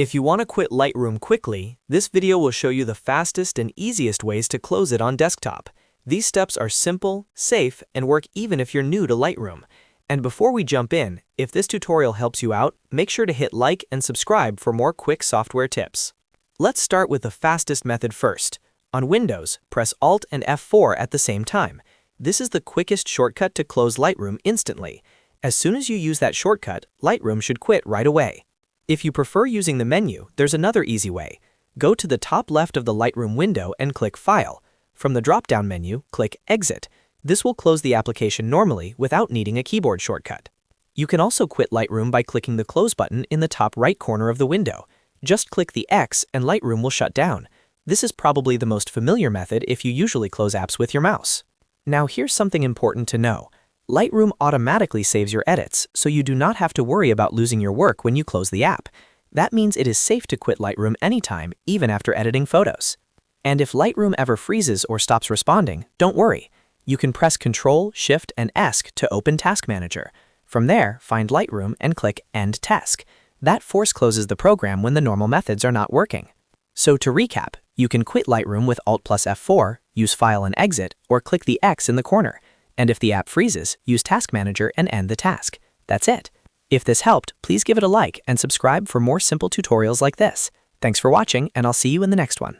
If you want to quit Lightroom quickly, this video will show you the fastest and easiest ways to close it on desktop. These steps are simple, safe, and work even if you're new to Lightroom. And before we jump in, if this tutorial helps you out, make sure to hit like and subscribe for more quick software tips. Let's start with the fastest method first. On Windows, press Alt and F4 at the same time. This is the quickest shortcut to close Lightroom instantly. As soon as you use that shortcut, Lightroom should quit right away. If you prefer using the menu, there's another easy way. Go to the top left of the Lightroom window and click File. From the drop-down menu, click Exit. This will close the application normally without needing a keyboard shortcut. You can also quit Lightroom by clicking the Close button in the top right corner of the window. Just click the X and Lightroom will shut down. This is probably the most familiar method if you usually close apps with your mouse. Now here's something important to know. Lightroom automatically saves your edits, so you do not have to worry about losing your work when you close the app. That means it is safe to quit Lightroom anytime, even after editing photos. And if Lightroom ever freezes or stops responding, don't worry. You can press Ctrl, Shift, and ESC to open Task Manager. From there, find Lightroom and click End Task. That force closes the program when the normal methods are not working. So to recap, you can quit Lightroom with Alt plus F4, use File and Exit, or click the X in the corner. And if the app freezes, use Task Manager and end the task. That's it. If this helped, please give it a like and subscribe for more simple tutorials like this. Thanks for watching, and I'll see you in the next one.